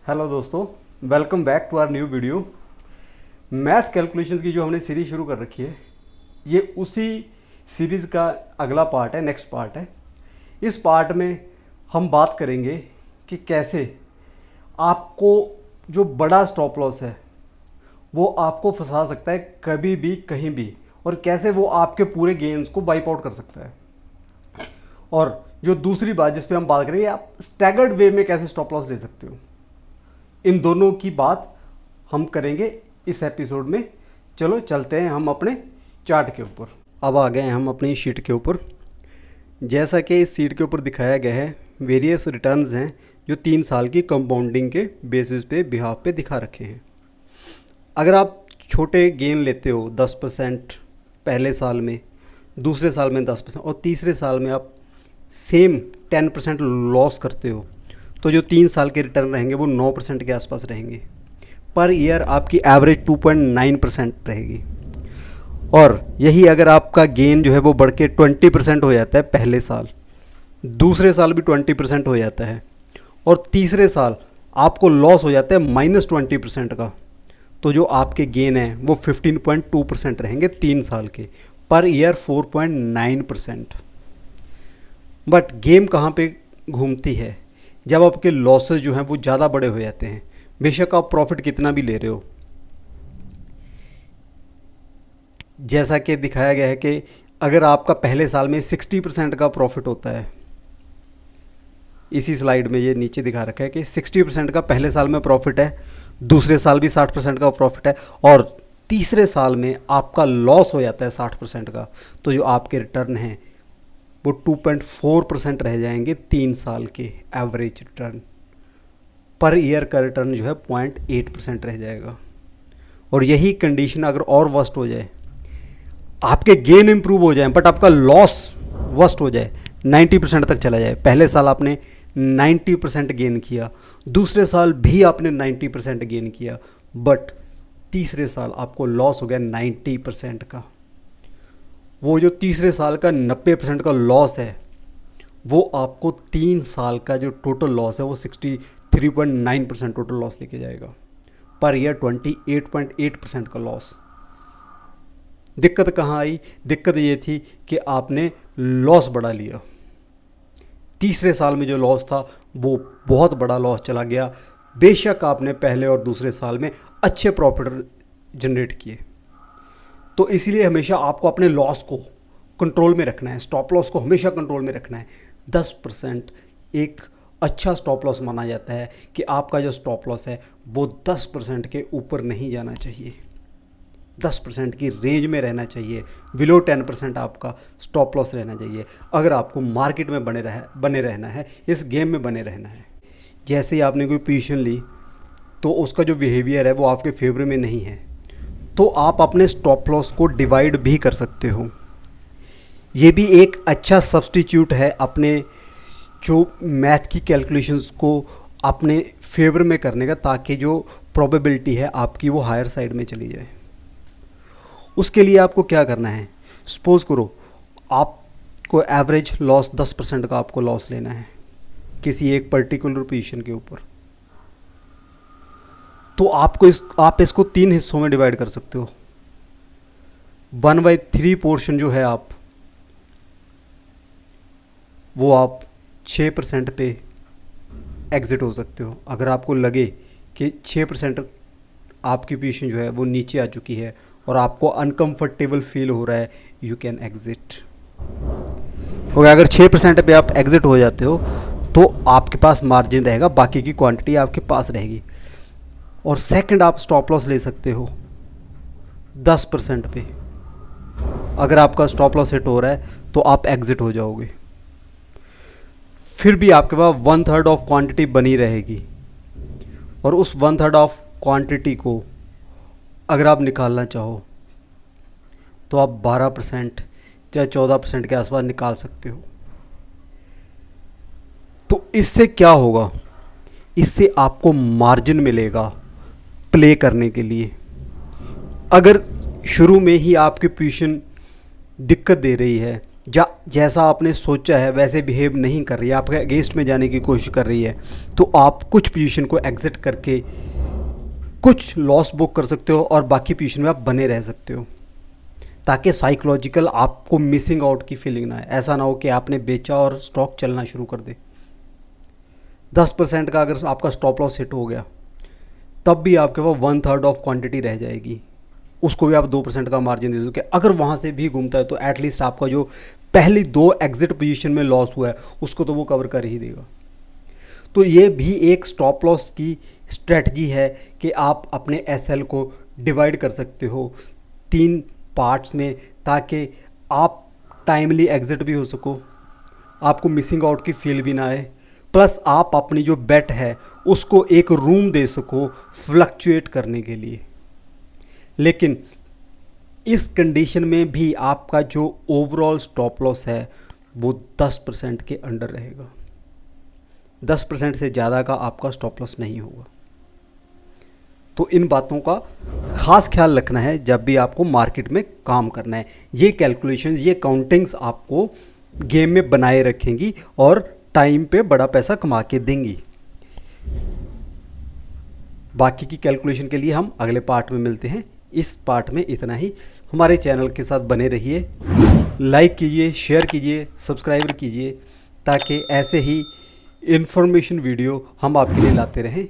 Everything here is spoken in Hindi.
हेलो दोस्तों, welcome back to our new video. Math calculations की जो हमने सीरीज शुरू कर रखी है, ये उसी सीरीज़ का अगला पार्ट है, नेक्स्ट पार्ट है। इस पार्ट में हम बात करेंगे कि कैसे आपको जो बड़ा स्टॉप लॉस है वो आपको फंसा सकता है कभी भी कहीं भी, और कैसे वो आपके पूरे गेन्स को वाइप आउट कर सकता है। और जो दूसरी बात जिस पे हम बात करेंगे, आप स्टैगर्ड वे में कैसे स्टॉप लॉस ले सकते हो, इन दोनों की बात हम करेंगे इस एपिसोड में। चलो चलते हैं हम अपने चार्ट के ऊपर। अब आ गए हैं हम अपनी शीट के ऊपर। जैसा कि इस शीट के ऊपर दिखाया गया है, वेरियस रिटर्न्स हैं जो 3 साल की कंपाउंडिंग के बेसिस पे बिहाफ पे दिखा रखे हैं। अगर आप छोटे गेन लेते हो 10% पहले साल में, दूसरे साल में 10% और तीसरे साल में आप सेम 10% लॉस करते हो, तो जो 3 साल के रिटर्न रहेंगे वो 9% के आसपास रहेंगे। पर ईयर आपकी एवरेज 2.9% रहेगी। और यही अगर आपका गेन जो है वो बढ़ के 20% हो जाता है पहले साल, दूसरे साल भी 20% हो जाता है, और तीसरे साल आपको लॉस हो जाता है -20% का, तो जो आपके गेन हैं वो 15.2% रहेंगे 3 साल के। Per year 4.9%। बट गेम कहाँ पे घूमती है? जब आपके लॉसेस जो हैं वो ज़्यादा बड़े हो जाते हैं, बेशक आप प्रॉफिट कितना भी ले रहे हो। जैसा कि दिखाया गया है कि अगर आपका पहले साल में 60% का प्रॉफिट होता है, इसी स्लाइड में ये नीचे दिखा रखा है कि 60% का पहले साल में प्रॉफिट है, दूसरे साल भी 60% का प्रॉफिट है, और तीसरे साल में आपका लॉस हो जाता है 60% का, तो जो आपके रिटर्न हैं वो 2.4% रह जाएंगे 3 साल के एवरेज रिटर्न। पर ईयर का रिटर्न जो है 0.8% रह जाएगा। और यही कंडीशन अगर और वर्स्ट हो जाए, आपके गेन इंप्रूव हो जाए बट आपका लॉस वर्स्ट हो जाए, 90% तक चला जाए। पहले साल आपने 90% गेन किया, दूसरे साल भी आपने 90% गेन किया, बट तीसरे साल आपको लॉस हो गया 90% का। वो जो तीसरे साल का 90% का लॉस है, वो आपको 3 साल का जो टोटल लॉस है वो 63.9% टोटल लॉस लेके जाएगा। पर ईयर 28.8% का लॉस। दिक्कत कहाँ आई? दिक्कत ये थी कि आपने लॉस बढ़ा लिया। तीसरे साल में जो लॉस था वो बहुत बड़ा लॉस चला गया, बेशक आपने पहले और दूसरे साल में अच्छे प्रॉफिट जनरेट किए। तो इसीलिए हमेशा आपको अपने लॉस को कंट्रोल में रखना है, स्टॉप लॉस को हमेशा कंट्रोल में रखना है। 10% एक अच्छा स्टॉप लॉस माना जाता है कि आपका जो स्टॉप लॉस है वो 10% के ऊपर नहीं जाना चाहिए, 10% की रेंज में रहना चाहिए। बिलो 10% आपका स्टॉप लॉस रहना चाहिए अगर आपको मार्केट में बने रहना है, इस गेम में बने रहना है। जैसे ही आपने कोई पोजीशन ली तो उसका जो बिहेवियर है वो आपके फेवर में नहीं है, तो आप अपने स्टॉप लॉस को डिवाइड भी कर सकते हो। ये भी एक अच्छा सब्स्टिट्यूट है अपने जो मैथ की कैलकुलेशंस को अपने फेवर में करने का, ताकि जो प्रोबेबिलिटी है आपकी वो हायर साइड में चली जाए। उसके लिए आपको क्या करना है? सपोज करो आपको एवरेज लॉस 10% का आपको लॉस लेना है किसी एक पर्टिकुलर पोजीशन के ऊपर, तो आप इसको 3 हिस्सों में डिवाइड कर सकते हो। 1/3 पोर्शन जो है वो आप 6% पे एग्ज़िट हो सकते हो। अगर आपको लगे कि 6% आपकी पोजीशन जो है वो नीचे आ चुकी है और आपको अनकंफर्टेबल फील हो रहा है, यू कैन एग्ज़िट। और अगर 6% पे आप एग्ज़िट हो जाते हो तो आपके पास मार्जिन रहेगा, बाकी की क्वांटिटी आपके पास रहेगी। और सेकंड, आप स्टॉप लॉस ले सकते हो 10% पे। अगर आपका स्टॉप लॉस हिट हो रहा है तो आप एग्ज़िट हो जाओगे, फिर भी आपके पास 1/3 ऑफ क्वांटिटी बनी रहेगी। और उस 1/3 ऑफ क्वांटिटी को अगर आप निकालना चाहो तो आप 12% या 14% के आसपास निकाल सकते हो। तो इससे क्या होगा? इससे आपको मार्जिन मिलेगा प्ले करने के लिए। अगर शुरू में ही आपकी पोजीशन दिक्कत दे रही है जैसा आपने सोचा है वैसे बिहेव नहीं कर रही है, आपके अगेंस्ट में जाने की कोशिश कर रही है, तो आप कुछ पोजीशन को एग्जिट करके कुछ लॉस बुक कर सकते हो और बाकी पोजीशन में आप बने रह सकते हो, ताकि साइकोलॉजिकल आपको मिसिंग आउट की फीलिंग ना आए। ऐसा ना हो कि आपने बेचा और स्टॉक चलना शुरू कर दे। 10% का अगर आपका स्टॉप लॉस हिट हो गया तब भी आपके पास 1/3 ऑफ क्वांटिटी रह जाएगी, उसको भी आप 2% का मार्जिन दे दोगे। अगर वहाँ से भी घूमता है तो एटलीस्ट आपका जो पहली 2 एग्जिट पोजीशन में लॉस हुआ है उसको तो वो कवर कर ही देगा। तो ये भी एक स्टॉप लॉस की स्ट्रेटजी है कि आप अपने एसएल को डिवाइड कर सकते हो 3 पार्ट्स में, ताकि आप टाइमली एग्जिट भी हो सको, आपको मिसिंग आउट की फील भी ना आए, प्लस आप अपनी जो बेट है उसको एक रूम दे सको फ्लक्चुएट करने के लिए। लेकिन इस कंडीशन में भी आपका जो ओवरऑल स्टॉप लॉस है वो 10% के अंडर रहेगा। 10% से ज़्यादा का आपका स्टॉप लॉस नहीं होगा। तो इन बातों का खास ख्याल रखना है जब भी आपको मार्केट में काम करना है। ये कैलकुलेशंस, ये काउंटिंग्स आपको गेम में बनाए रखेंगी और टाइम पे बड़ा पैसा कमा के देंगी। बाकी की कैलकुलेशन के लिए हम अगले पार्ट में मिलते हैं। इस पार्ट में इतना ही। हमारे चैनल के साथ बने रहिए, लाइक कीजिए, शेयर कीजिए, सब्सक्राइब कीजिए, ताकि ऐसे ही इन्फॉर्मेशन वीडियो हम आपके लिए लाते रहें।